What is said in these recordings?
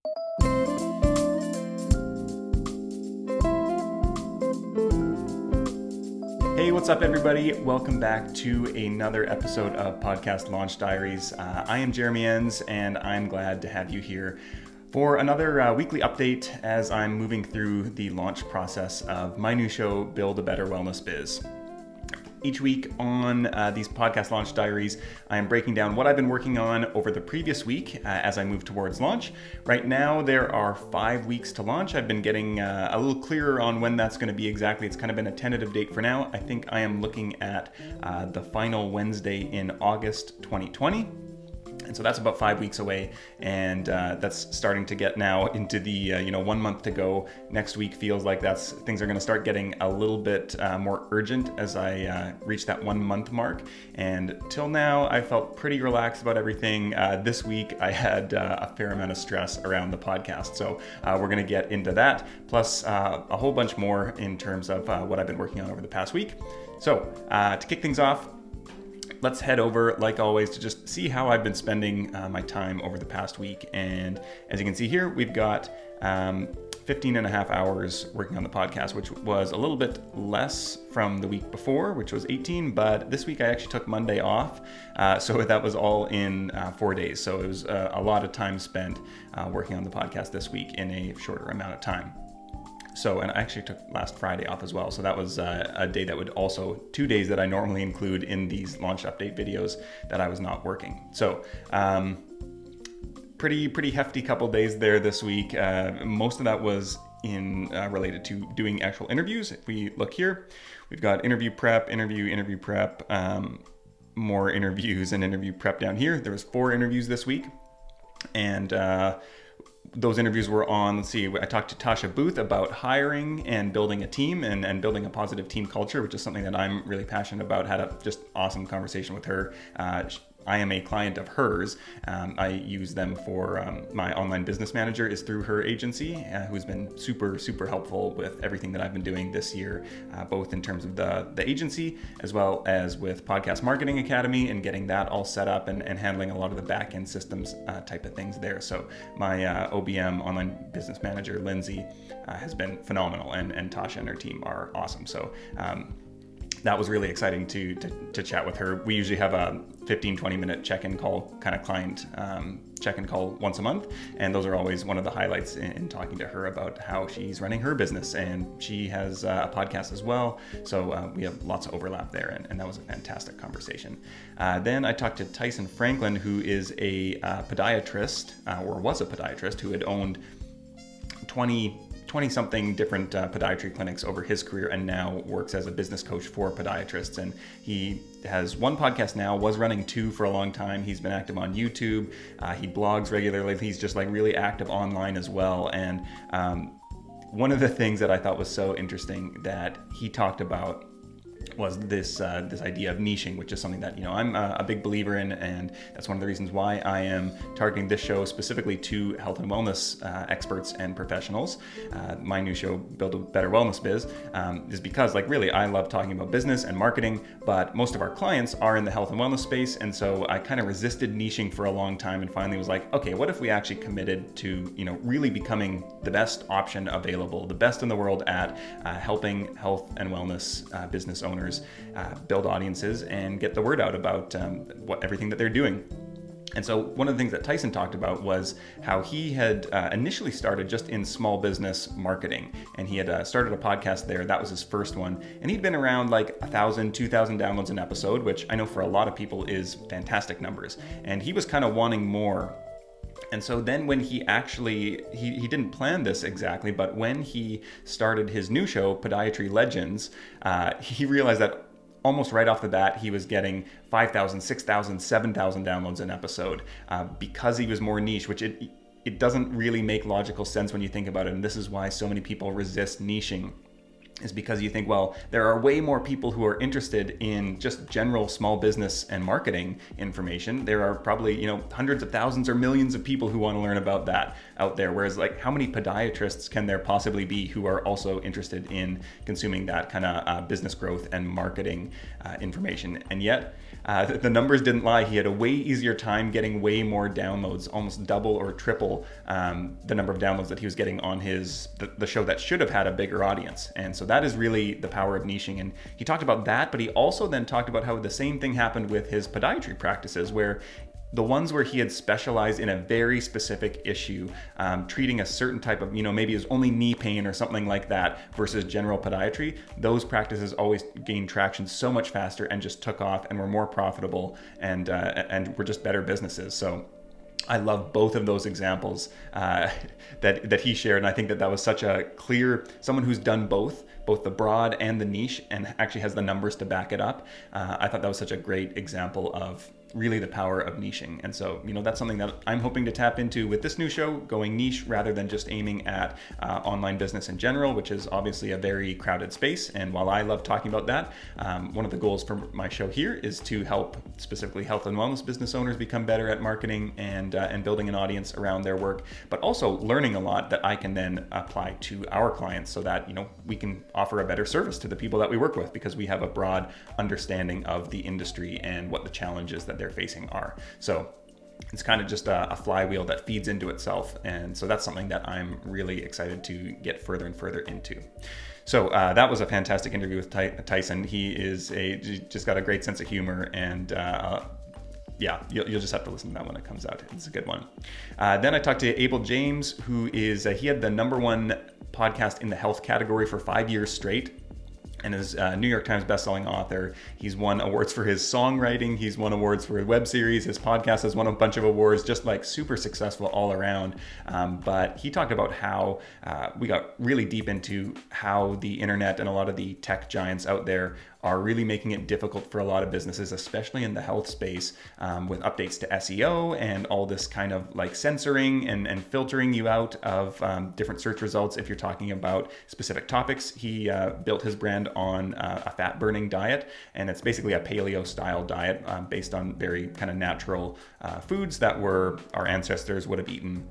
Hey, what's up, everybody? Welcome back to another episode of Podcast Launch Diaries. I am Jeremy Enns, and I'm glad to have you here for another weekly update as I'm moving through the launch process of my new show, Build a Better Wellness Biz. Each week on these Podcast Launch Diaries, I am breaking down what I've been working on over the previous week as I move towards launch. Right now, there are 5 weeks to launch. I've been getting a little clearer on when that's going to be exactly. It's kind of been a tentative date for now. I think I am looking at the final Wednesday in August 2020. And so that's about 5 weeks away, and that's starting to get now into the 1 month to go. Next week feels like things are going to start getting a little bit more urgent as I reach that 1 month mark. And till now, I felt pretty relaxed about everything. This week, I had a fair amount of stress around the podcast, so we're going to get into that, plus a whole bunch more in terms of what I've been working on over the past week. So to kick things off, let's head over, like always, to just see how I've been spending my time over the past week. And as you can see here, we've got 15 and a half hours working on the podcast, which was a little bit less from the week before, which was 18. But this week I actually took Monday off. So that was all in 4 days. So it was a lot of time spent working on the podcast this week in a shorter amount of time. So, and I actually took last Friday off as well. So that was a day that would also 2 days that I normally include in these launch update videos that I was not working. So, pretty hefty couple days there this week. Most of that was related to doing actual interviews. If we look here, we've got interview prep, more interviews and interview prep down here. There was 4 interviews this week. And, those interviews were on, I talked to Tasha Booth about hiring and building a team and building a positive team culture, which is something that I'm really passionate about. Had a just awesome conversation with her. I am a client of hers. I use them for my online business manager is through her agency, who's been super, super helpful with everything that I've been doing this year, both in terms of the agency as well as with Podcast Marketing Academy and getting that all set up and handling a lot of the back end systems type of things there. So my OBM online business manager, Lindsay, has been phenomenal, and Tasha and her team are awesome. So that was really exciting to chat with her. We usually have a 15-20 minute check-in call, kind of client check-in call once a month. And those are always one of the highlights in talking to her about how she's running her business. And she has a podcast as well. So we have lots of overlap there. And that was a fantastic conversation. Then I talked to Tyson Franklin, who is a podiatrist, or was a podiatrist, who had owned 20-something different podiatry clinics over his career and now works as a business coach for podiatrists. And he has 1 podcast now, was running 2 for a long time. He's been active on YouTube. He blogs regularly. He's just like really active online as well. And one of the things that I thought was so interesting that he talked about was this idea of niching, which is something that I'm a big believer in, and that's one of the reasons why I am targeting this show specifically to health and wellness experts and professionals. My new show, Build a Better Wellness Biz, is because really I love talking about business and marketing, but most of our clients are in the health and wellness space, and so I kind of resisted niching for a long time, and finally was like, okay, what if we actually committed to really becoming the best option available, the best in the world at helping health and wellness business owners build audiences and get the word out about everything that they're doing. And so one of the things that Tyson talked about was how he had initially started just in small business marketing, and he had started a podcast there. That was his first one, and he'd been around like 1,000, 2,000 downloads an episode, which I know for a lot of people is fantastic numbers. And he was kind of wanting more. And so then when he actually, he didn't plan this exactly, but when he started his new show, Podiatry Legends, he realized that almost right off the bat, he was getting 5,000, 6,000, 7,000 downloads an episode because he was more niche, which it doesn't really make logical sense when you think about it. And this is why so many people resist niching, is because you think, well, there are way more people who are interested in just general small business and marketing information. There are probably, hundreds of thousands or millions of people who want to learn about that out there. Whereas how many podiatrists can there possibly be who are also interested in consuming that kind of business growth and marketing information? And yet, the numbers didn't lie. He had a way easier time getting way more downloads, almost double or triple the number of downloads that he was getting on the show that should have had a bigger audience. And so that is really the power of niching. And he talked about that, but he also then talked about how the same thing happened with his podiatry practices, where the ones where he had specialized in a very specific issue, treating a certain type of, maybe it was only knee pain or something like that versus general podiatry, those practices always gained traction so much faster and just took off and were more profitable and were just better businesses. So I love both of those examples that he shared. And I think that was such a clear, someone who's done both the broad and the niche and actually has the numbers to back it up. I thought that was such a great example of really the power of niching. And so, that's something that I'm hoping to tap into with this new show, going niche rather than just aiming at online business in general, which is obviously a very crowded space. And while I love talking about that, one of the goals for my show here is to help specifically health and wellness business owners become better at marketing and building an audience around their work, but also learning a lot that I can then apply to our clients so that, we can offer a better service to the people that we work with because we have a broad understanding of the industry and what the challenges that they're facing are. So it's kind of just a flywheel that feeds into itself. And so that's something that I'm really excited to get further and further into. So that was a fantastic interview with Tyson. He just got a great sense of humor, and you'll just have to listen to that when it comes out. It's a good one. Then I talked to Abel James, who is, he had the #1 podcast in the health category for 5 years straight, and is a New York Times bestselling author. He's won awards for his songwriting. He's won awards for his web series. His podcast has won a bunch of awards, just like super successful all around. But he talked about how we got really deep into how the internet and a lot of the tech giants out there are really making it difficult for a lot of businesses, especially in the health space, with updates to SEO and all this kind of like censoring and filtering you out of different search results if you're talking about specific topics. He built his brand on a fat burning diet, and it's basically a paleo style diet based on very kind of natural foods that our ancestors would have eaten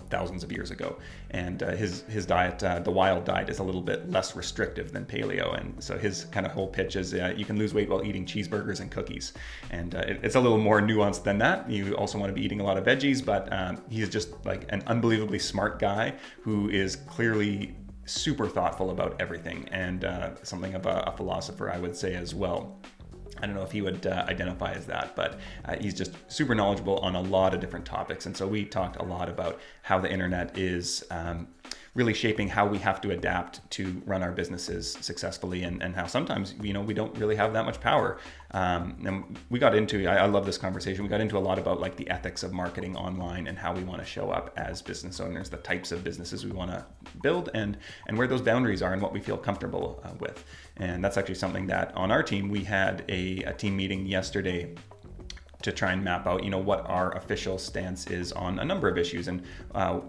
thousands of years ago. And his diet, the wild diet, is a little bit less restrictive than paleo. And so his kind of whole pitch is you can lose weight while eating cheeseburgers and cookies. And it's a little more nuanced than that. You also want to be eating a lot of veggies, but he's just like an unbelievably smart guy who is clearly super thoughtful about everything, and something of a philosopher, I would say, as well. I don't know if he would identify as that, but he's just super knowledgeable on a lot of different topics. And so we talked a lot about how the internet is really shaping how we have to adapt to run our businesses successfully, and how sometimes, we don't really have that much power. And we got into, I love this conversation. We got into a lot about like the ethics of marketing online and how we want to show up as business owners, the types of businesses we want to build, and where those boundaries are and what we feel comfortable with. And that's actually something that on our team, we had a team meeting yesterday to try and map out, what our official stance is on a number of issues. And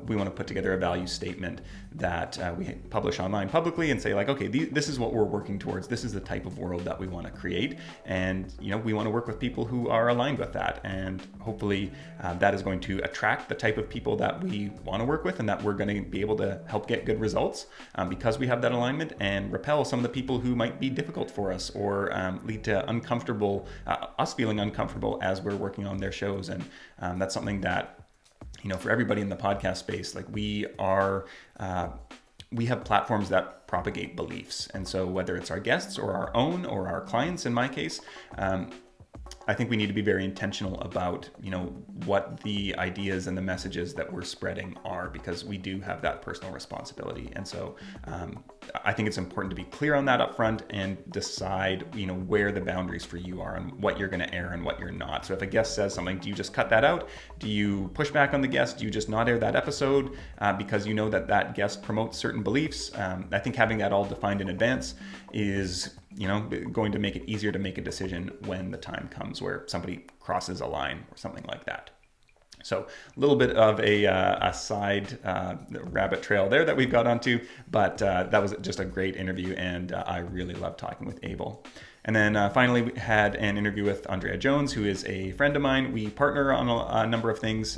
we want to put together a value statement that we publish online publicly and say like, okay, this is what we're working towards. This is the type of world that we want to create. And, we want to work with people who are aligned with that. And hopefully that is going to attract the type of people that we want to work with, and that we're going to be able to help get good results because we have that alignment, and repel some of the people who might be difficult for us or lead to us feeling uncomfortable as we're working on their shows. And that's something that, for everybody in the podcast space, like we have platforms that propagate beliefs. And so whether it's our guests or our own or our clients, in my case, I think we need to be very intentional about, what the ideas and the messages that we're spreading are, because we do have that personal responsibility. And so I think it's important to be clear on that up front and decide, where the boundaries for you are and what you're going to air and what you're not. So if a guest says something, do you just cut that out? Do you push back on the guest? Do you just not air that episode because you know that guest promotes certain beliefs? I think having that all defined in advance is going to make it easier to make a decision when the time comes where somebody crosses a line or something like that. So a little bit of a side rabbit trail there that we've got onto, but that was just a great interview, and I really loved talking with Abel. And then finally, we had an interview with Andrea Jones, who is a friend of mine. We partner on a number of things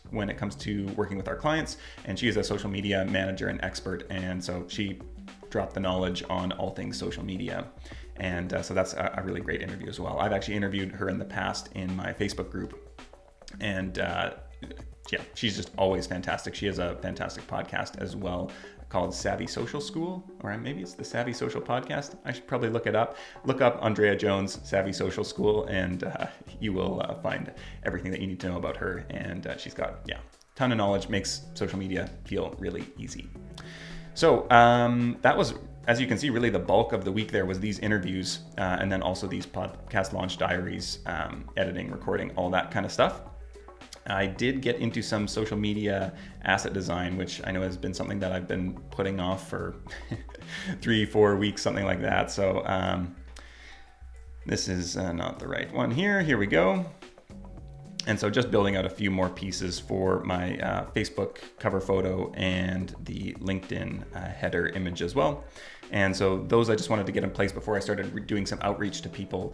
when it comes to working with our clients, and she is a social media manager and expert, and so she dropped the knowledge on all things social media. And so that's a really great interview as well. I've actually interviewed her in the past in my Facebook group, and yeah, she's just always fantastic. She has a fantastic podcast as well called Savvy Social School, or maybe it's the Savvy Social Podcast. I should probably look it up. Look up Andrea Jones, Savvy Social School, and you will find everything that you need to know about her. And she's got, yeah, ton of knowledge, makes social media feel really easy. So that was, as you can see, really the bulk of the week there was these interviews, and then also these podcast launch diaries, editing, recording, all that kind of stuff. I did get into some social media asset design, which I know has been something that I've been putting off for 3-4 weeks, something like that. So this is not the right one here. Here we go. And so just building out a few more pieces for my Facebook cover photo and the LinkedIn header image as well. And so those I just wanted to get in place before I started doing some outreach to people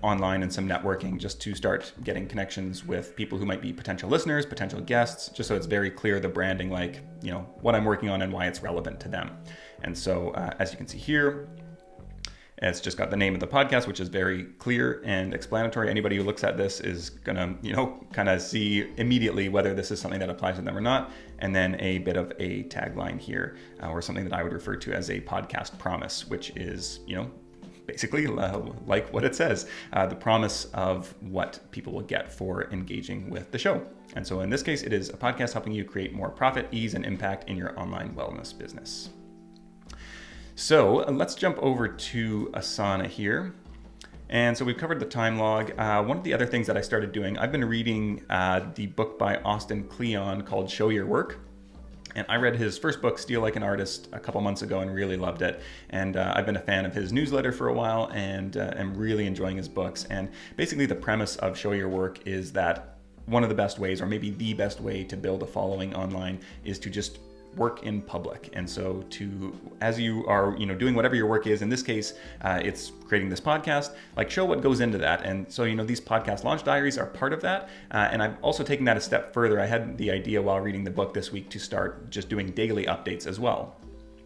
online and some networking, just to start getting connections with people who might be potential listeners, potential guests, just so it's very clear, the branding, like, you know, what I'm working on and why it's relevant to them. And so as you can see here, it's just got the name of the podcast, which is very clear and explanatory. Anybody who looks at this is gonna, you know, kind of see immediately whether this is something that applies to them or not. And then a bit of a tagline here, or something that I would refer to as a podcast promise, which is, you know, basically like what it says, the promise of what people will get for engaging with the show. And so in this case, it is a podcast helping you create more profit, ease, and impact in your online wellness business. So let's jump over to Asana here. And so we've covered the time log. One of the other things that I started doing, I've been reading the book by Austin Kleon called Show Your Work. And I read his first book, Steal Like an Artist, a couple months ago and really loved it. And I've been a fan of his newsletter for a while and am really enjoying his books. And basically the premise of Show Your Work is that one of the best ways, or maybe the best way, to build a following online is to just work in public. And so as you are, you know, doing whatever your work is, in this case, it's creating this podcast, like, show what goes into that. And so, you know, these podcast launch diaries are part of that. And I've also taken that a step further. I had the idea while reading the book this week to start just doing daily updates as well.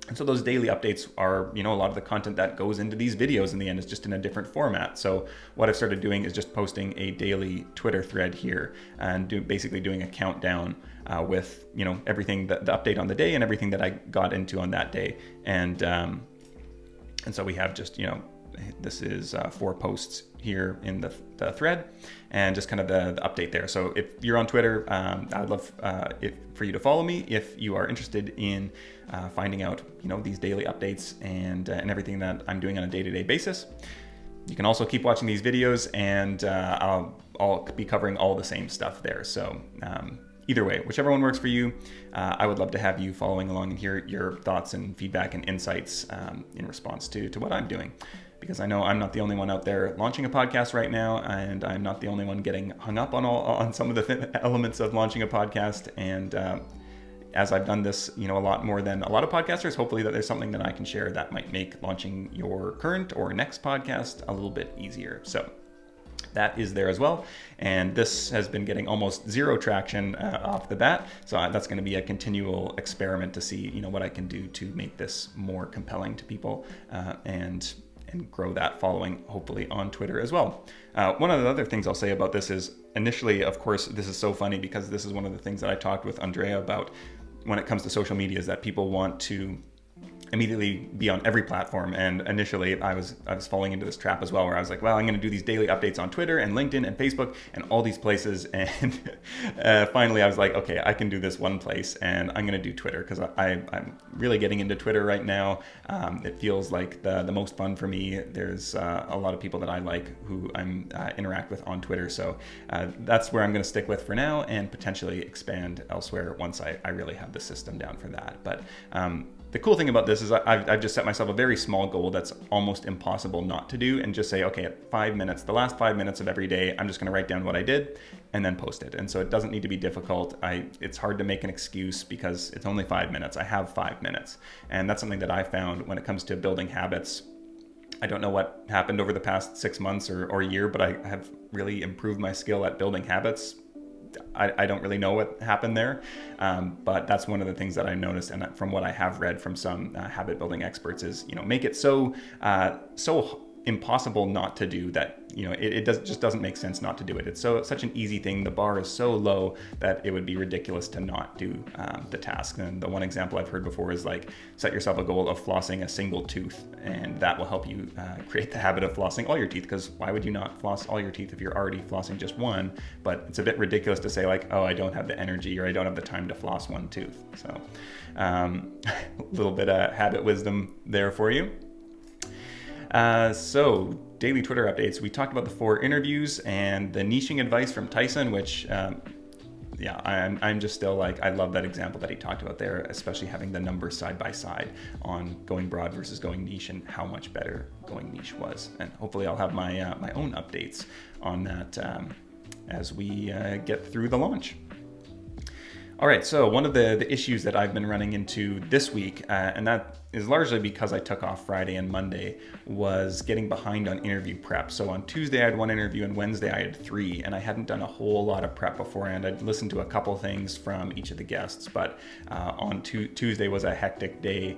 And so those daily updates are, you know, a lot of the content that goes into these videos in the end is just in a different format. So what I've started doing is just posting a daily Twitter thread here and basically doing a countdown with, you know, everything, the update on the day and everything that I got into on that day. And so we have just, you know, this is 4 posts here in the thread, and just kind of the update there. So if you're on Twitter, I'd love for you to follow me if you are interested in finding out, you know, these daily updates and everything that I'm doing on a day-to-day basis. You can also keep watching these videos, and I'll be covering all the same stuff there. So either way, whichever one works for you, I would love to have you following along and hear your thoughts and feedback and insights in response to what I'm doing. Because I know I'm not the only one out there launching a podcast right now, and I'm not the only one getting hung up on some of the elements of launching a podcast. And as I've done this, you know, a lot more than a lot of podcasters, hopefully that there's something that I can share that might make launching your current or next podcast a little bit easier. So that is there as well. And this has been getting almost zero traction off the bat. So that's going to be a continual experiment to see, you know, what I can do to make this more compelling to people and grow that following, hopefully, on Twitter as well. One of the other things I'll say about this is, initially, of course, this is so funny because this is one of the things that I talked with Andrea about when it comes to social media, is that people want to immediately be on every platform. And initially I was falling into this trap as well, where I was like, well, I'm going to do these daily updates on Twitter and LinkedIn and Facebook and all these places. And finally I was like, okay, I can do this one place, and I'm going to do Twitter, because I'm really getting into Twitter right now. It feels like the most fun for me. There's a lot of people that I like who I'm interact with on Twitter. So that's where I'm going to stick with for now, and potentially expand elsewhere once I really have the system down for that. But the cool thing about this is I've just set myself a very small goal that's almost impossible not to do, and just say, okay, at 5 minutes, the last 5 minutes of every day, I'm just going to write down what I did and then post it. And so it doesn't need to be difficult. It's hard to make an excuse because it's only 5 minutes. I have 5 minutes. And that's something that I found when it comes to building habits. I don't know what happened over the past 6 months or a year, but I have really improved my skill at building habits I don't really know what happened there, but that's one of the things that I noticed, and from what I have read from some habit building experts is, make it so impossible not to do that, it just doesn't make sense not to do it. It's such an easy thing. The bar is so low that it would be ridiculous to not do the task. And the one example I've heard before is like, set yourself a goal of flossing a single tooth, and that will help you create the habit of flossing all your teeth, because why would you not floss all your teeth if you're already flossing just one? But it's a bit ridiculous to say like, oh, I don't have the energy or I don't have the time to floss one tooth. So a little bit of habit wisdom there for you. So daily Twitter updates. We talked about the 4 interviews and the niching advice from Tyson, which, I'm just still like, I love that example that he talked about there, especially having the numbers side by side on going broad versus going niche and how much better going niche was. And hopefully I'll have my own updates on that as we get through the launch. All right, so one of the issues that I've been running into this week, and that is largely because I took off Friday and Monday, was getting behind on interview prep. So on Tuesday I had 1 interview and Wednesday I had 3, and I hadn't done a whole lot of prep beforehand. I'd listened to a couple things from each of the guests, but on Tuesday was a hectic day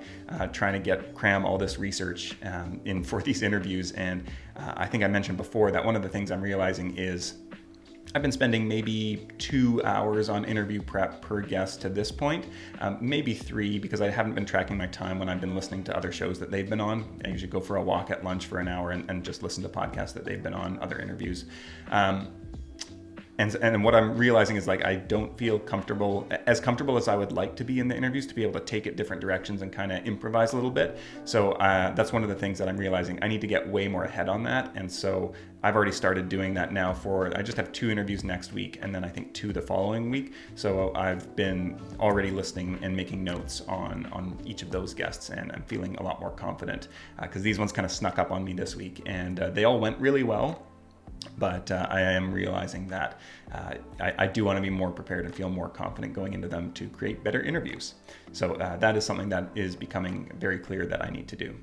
trying to cram all this research in for these interviews. And I think I mentioned before that one of the things I'm realizing is I've been spending maybe 2 hours on interview prep per guest to this point, maybe 3, because I haven't been tracking my time when I've been listening to other shows that they've been on. I usually go for a walk at lunch for an hour and just listen to podcasts that they've been on, other interviews. And what I'm realizing is like, I don't feel comfortable as I would like to be in the interviews, to be able to take it different directions and kind of improvise a little bit. So that's one of the things that I'm realizing I need to get way more ahead on that. And so I've already started doing that now I just have 2 interviews next week, and then I think 2 the following week. So I've been already listening and making notes on each of those guests, and I'm feeling a lot more confident because these ones kind of snuck up on me this week, and they all went really well. But I am realizing that I do want to be more prepared and feel more confident going into them to create better interviews. So that is something that is becoming very clear that I need to do.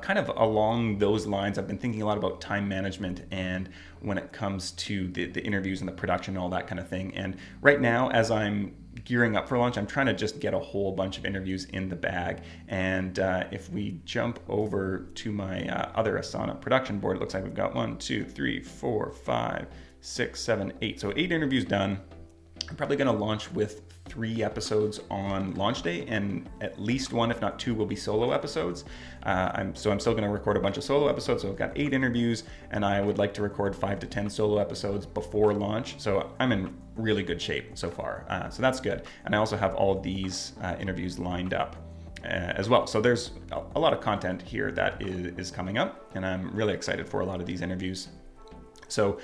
Kind of along those lines, I've been thinking a lot about time management and when it comes to the interviews and the production and all that kind of thing. And right now, as I'm gearing up for launch, I'm trying to just get a whole bunch of interviews in the bag. And if we jump over to my other Asana production board, it looks like we've got 1, 2, 3, 4, 5, 6, 7, 8. So 8 interviews done. I'm probably going to launch with 3 episodes on launch day, and at least 1, if not 2, will be solo episodes. I'm still going to record a bunch of solo episodes. So I've got 8 interviews, and I would like to record 5 to 10 solo episodes before launch. So I'm in really good shape so far. So that's good. And I also have all of these interviews lined up as well. So there's a lot of content here that is coming up, and I'm really excited for a lot of these interviews. So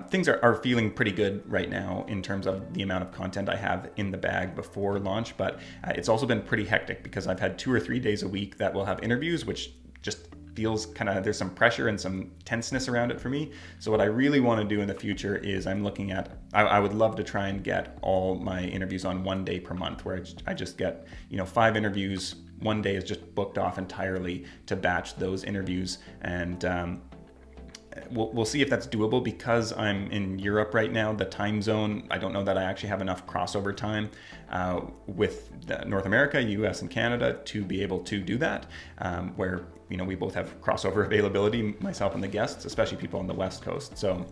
things are feeling pretty good right now in terms of the amount of content I have in the bag before launch, but it's also been pretty hectic because I've had 2 or 3 days a week that will have interviews, which just feels kind of, there's some pressure and some tenseness around it for me. So what I really want to do in the future is I'm looking at, I would love to try and get all my interviews on 1 day per month, where I just get 5 interviews. 1 day is just booked off entirely to batch those interviews, and we'll see if that's doable. Because I'm in Europe right now, the time zone, I don't know that I actually have enough crossover time with North America, US, and Canada to be able to do that, where we both have crossover availability, myself and the guests, especially people on the West Coast. So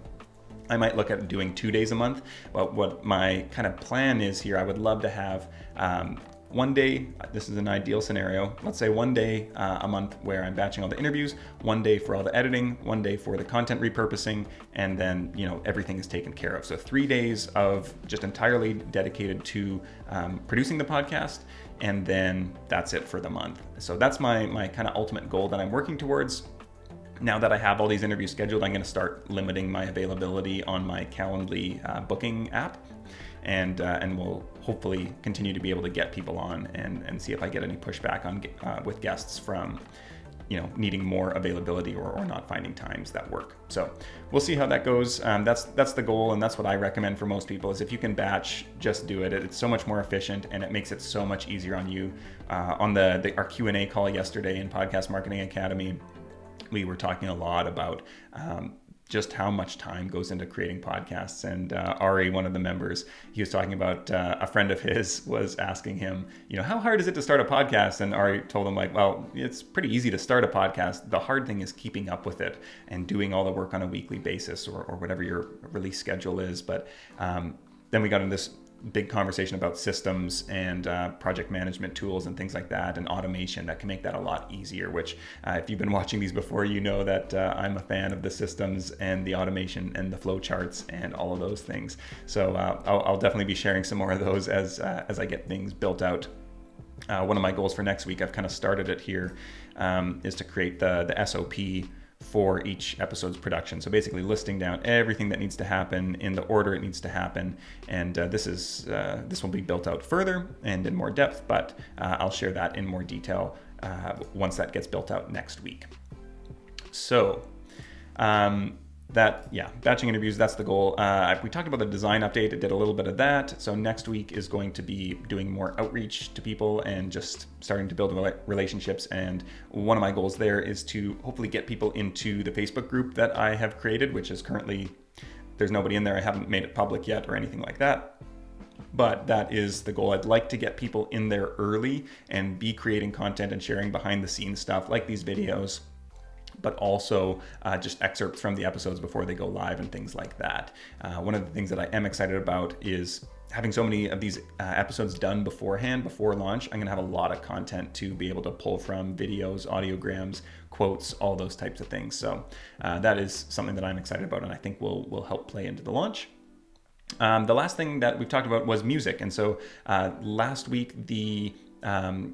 I might look at doing 2 days a month. But what my kind of plan is here, I would love to have 1 day, this is an ideal scenario, let's say 1 day a month where I'm batching all the interviews, 1 day for all the editing, 1 day for the content repurposing, and then everything is taken care of. So 3 days of just entirely dedicated to producing the podcast, and then that's it for the month. So that's my kind of ultimate goal that I'm working towards. Now that I have all these interviews scheduled, I'm going to start limiting my availability on my Calendly booking app. And we'll hopefully continue to be able to get people on and see if I get any pushback on with guests from needing more availability or not finding times that work. So we'll see how that goes. That's the goal, and that's what I recommend for most people, is if you can batch, just do it. It's so much more efficient, and it makes it so much easier on you. On our Q&A call yesterday in Podcast Marketing Academy, we were talking a lot about just how much time goes into creating podcasts. And Ari, one of the members, he was talking about a friend of his was asking him, how hard is it to start a podcast? And Ari told him, like, well, it's pretty easy to start a podcast. The hard thing is keeping up with it and doing all the work on a weekly basis or whatever your release schedule is. But then we got into this big conversation about systems and project management tools and things like that, and automation that can make that a lot easier, which if you've been watching these before, you know that I'm a fan of the systems and the automation and the flow charts and all of those things. So I'll definitely be sharing some more of those as I get things built out. One of my goals for next week, I've kind of started it here, is to create the SOP for each episode's production. So basically listing down everything that needs to happen in the order it needs to happen. And this will be built out further and in more depth, but I'll share that in more detail once that gets built out next week. So batching interviews, that's the goal. We talked about the design update. I did a little bit of that. So next week is going to be doing more outreach to people and just starting to build relationships. And one of my goals there is to hopefully get people into the Facebook group that I have created, which is currently, there's nobody in there. I haven't made it public yet or anything like that. But that is the goal. I'd like to get people in there early and be creating content and sharing behind the scenes stuff like these videos, but also just excerpts from the episodes before they go live and things like that. One of the things that I am excited about is having so many of these episodes done beforehand, before launch. I'm gonna have a lot of content to be able to pull from: videos, audiograms, quotes, all those types of things. So that is something that I'm excited about and I think will help play into the launch. The last thing that we've talked about was music. And so last week, the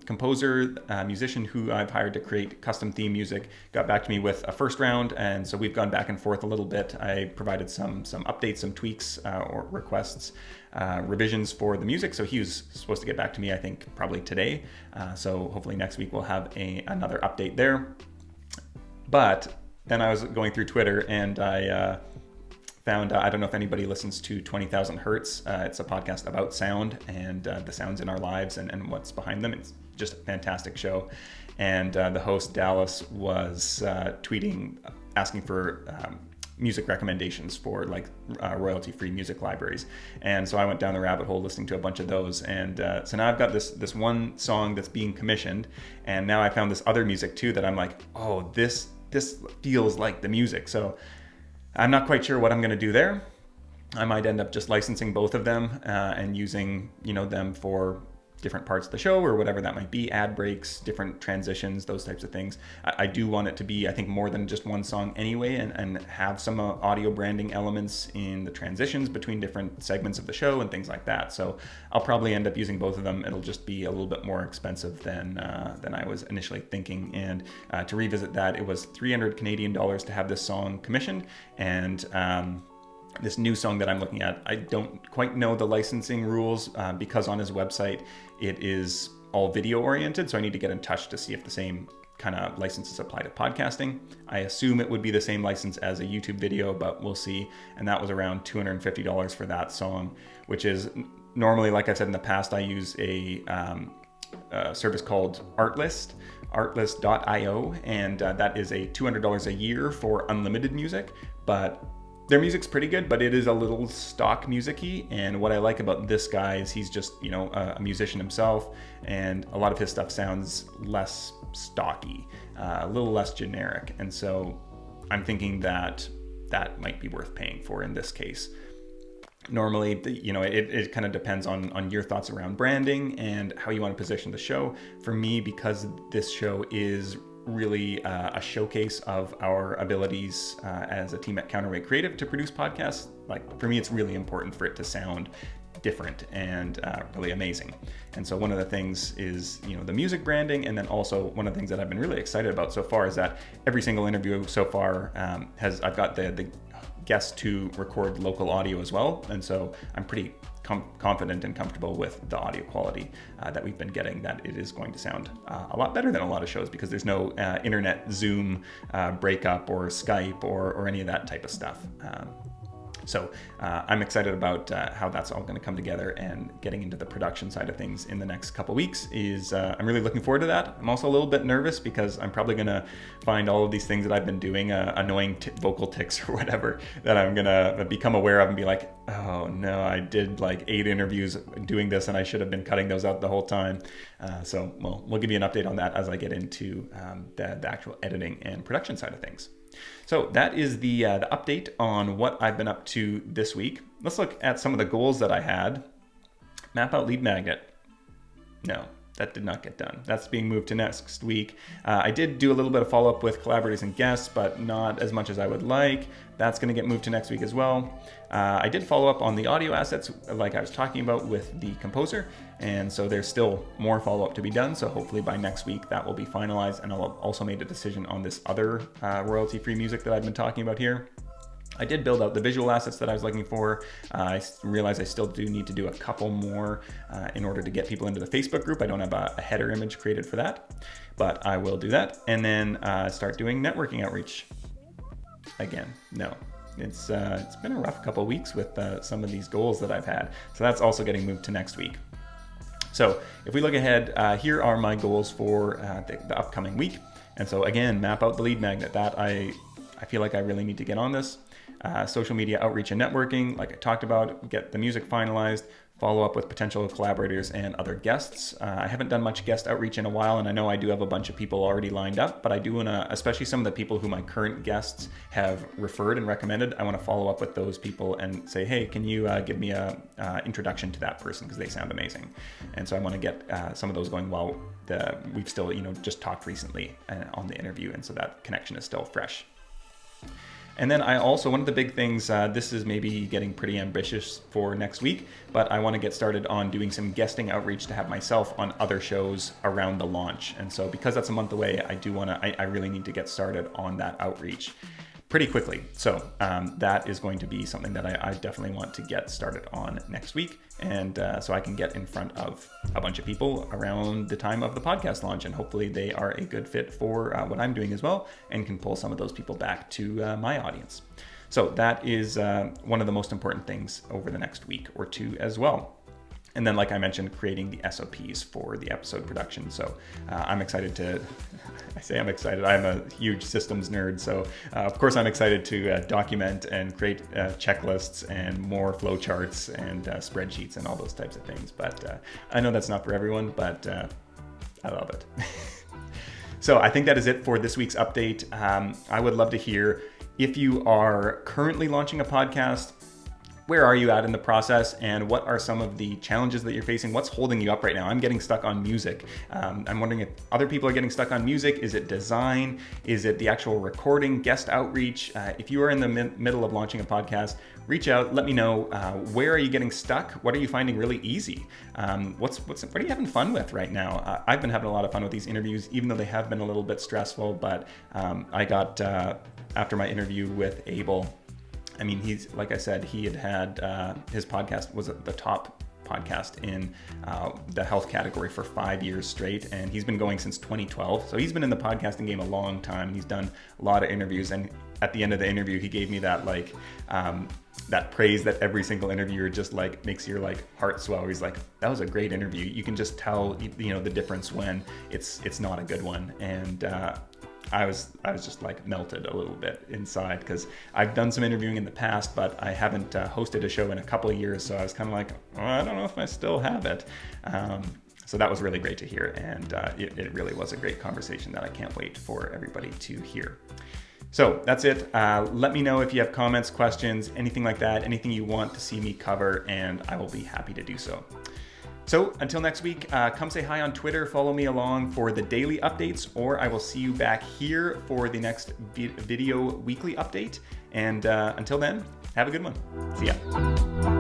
composer, musician who I've hired to create custom theme music got back to me with a first round, and so we've gone back and forth a little bit. I provided some updates, some tweaks or requests, revisions for the music. So he was supposed to get back to me, I think, probably today. So hopefully next week we'll have another update there. But then I was going through Twitter and I found, I don't know if anybody listens to 20,000 Hertz. It's a podcast about sound and the sounds in our lives and what's behind them. It's just a fantastic show. And the host, Dallas, was tweeting, asking for music recommendations for like royalty-free music libraries. And so I went down the rabbit hole listening to a bunch of those. And so now I've got this one song that's being commissioned. And now I found this other music too that I'm like, oh, this feels like the music. So I'm not quite sure what I'm going to do there. I might end up just licensing both of them and using, them for different parts of the show or whatever that might be, ad breaks, different transitions, those types of things. I do want it to be, I think, more than just one song anyway, and have some audio branding elements in the transitions between different segments of the show and things like that. So I'll probably end up using both of them. It'll just be a little bit more expensive than I was initially thinking. And to revisit that, it was $300 Canadian to have this song commissioned. And this new song that I'm looking at, I don't quite know the licensing rules because on his website it is all video oriented, so I need to get in touch to see if the same kind of licenses apply to podcasting. I assume it would be the same license as a YouTube video, but we'll see. And that was around $250 for that song, which is normally, like I've said in the past, I use a service called artlist.io, and that is a $200 a year for unlimited music, but their music's pretty good, but it is a little stock music-y. And what I like about this guy is he's just, a musician himself, and a lot of his stuff sounds less stocky, a little less generic. And so I'm thinking that might be worth paying for in this case. Normally, it kind of depends on your thoughts around branding and how you want to position the show. For me, because this show is really a showcase of our abilities as a team at Counterweight Creative to produce podcasts. Like, for me, it's really important for it to sound different and really amazing. And so one of the things is, the music branding. And then also one of the things that I've been really excited about so far is that every single interview so far I've got the guests to record local audio as well. And so I'm pretty confident and comfortable with the audio quality that we've been getting, that it is going to sound a lot better than a lot of shows, because there's no internet Zoom breakup or Skype or any of that type of stuff. So I'm excited about how that's all going to come together, and getting into the production side of things in the next couple weeks is I'm really looking forward to that. I'm also a little bit nervous because I'm probably going to find all of these things that I've been doing, annoying vocal tics or whatever, that I'm going to become aware of and be like, oh no, I did like 8 interviews doing this and I should have been cutting those out the whole time. So we'll give you an update on that as I get into the actual editing and production side of things. So that is the update on what I've been up to this week. Let's look at some of the goals that I had. Map out lead magnet. No, that did not get done. That's being moved to next week. I did do a little bit of follow-up with collaborators and guests, but not as much as I would like. That's going to get moved to next week as well. I did follow up on the audio assets like I was talking about with the composer, and so there's still more follow-up to be done. So hopefully by next week that will be finalized, and I'll have also made a decision on this other royalty-free music that I've been talking about here. I did build out the visual assets that I was looking for. I realized I still do need to do a couple more in order to get people into the Facebook group. I don't have a header image created for that, but I will do that. And then start doing networking outreach. Again, no. It's been a rough couple weeks with some of these goals that I've had. So that's also getting moved to next week. So if we look ahead, here are my goals for the upcoming week. And so again, map out the lead magnet. That I feel like I really need to get on this. Social media outreach and networking, like I talked about, get the music finalized, follow up with potential collaborators and other guests. I haven't done much guest outreach in a while, and I know I do have a bunch of people already lined up, but I do want to, especially some of the people who my current guests have referred and recommended, I want to follow up with those people and say, hey, can you give me a introduction to that person, because they sound amazing. And so I want to get some of those going while we've still, just talked recently on the interview, and so that connection is still fresh. And then I also, one of the big things, this is maybe getting pretty ambitious for next week, but I want to get started on doing some guesting outreach to have myself on other shows around the launch. And so because that's a month away, I really need to get started on that outreach pretty quickly. So that is going to be something that I definitely want to get started on next week. And so I can get in front of a bunch of people around the time of the podcast launch. And hopefully they are a good fit for what I'm doing as well, and can pull some of those people back to my audience. So that is one of the most important things over the next week or two as well. And then, like I mentioned, creating the SOPs for the episode production. So I'm excited to, I say I'm excited, I'm a huge systems nerd. So of course I'm excited to document and create checklists and more flowcharts and spreadsheets and all those types of things. But I know that's not for everyone, but I love it. So I think that is it for this week's update. I would love to hear if you are currently launching a podcast. Where are you at in the process, and what are some of the challenges that you're facing? What's holding you up right now? I'm getting stuck on music. I'm wondering if other people are getting stuck on music. Is it design? Is it the actual recording, guest outreach? If you are in the middle of launching a podcast, reach out, let me know. Where are you getting stuck? What are you finding really easy? What are you having fun with right now? I've been having a lot of fun with these interviews, even though they have been a little bit stressful, but I got, after my interview with Abel, I mean, he's, like I said, he had his podcast was the top podcast in the health category for 5 years straight, and he's been going since 2012. So he's been in the podcasting game a long time, and he's done a lot of interviews. And at the end of the interview, he gave me that that praise that every single interviewer just like makes your like heart swell. He's like, that was a great interview. You can just tell the difference when it's not a good one. And I was just like melted a little bit inside, because I've done some interviewing in the past, but I haven't hosted a show in a couple of years. So I was kind of like, oh, I don't know if I still have it. So that was really great to hear. And it really was a great conversation that I can't wait for everybody to hear. So that's it. Let me know if you have comments, questions, anything like that, anything you want to see me cover, and I will be happy to do so. So until next week, come say hi on Twitter, follow me along for the daily updates, or I will see you back here for the next video weekly update. And until then, have a good one. See ya.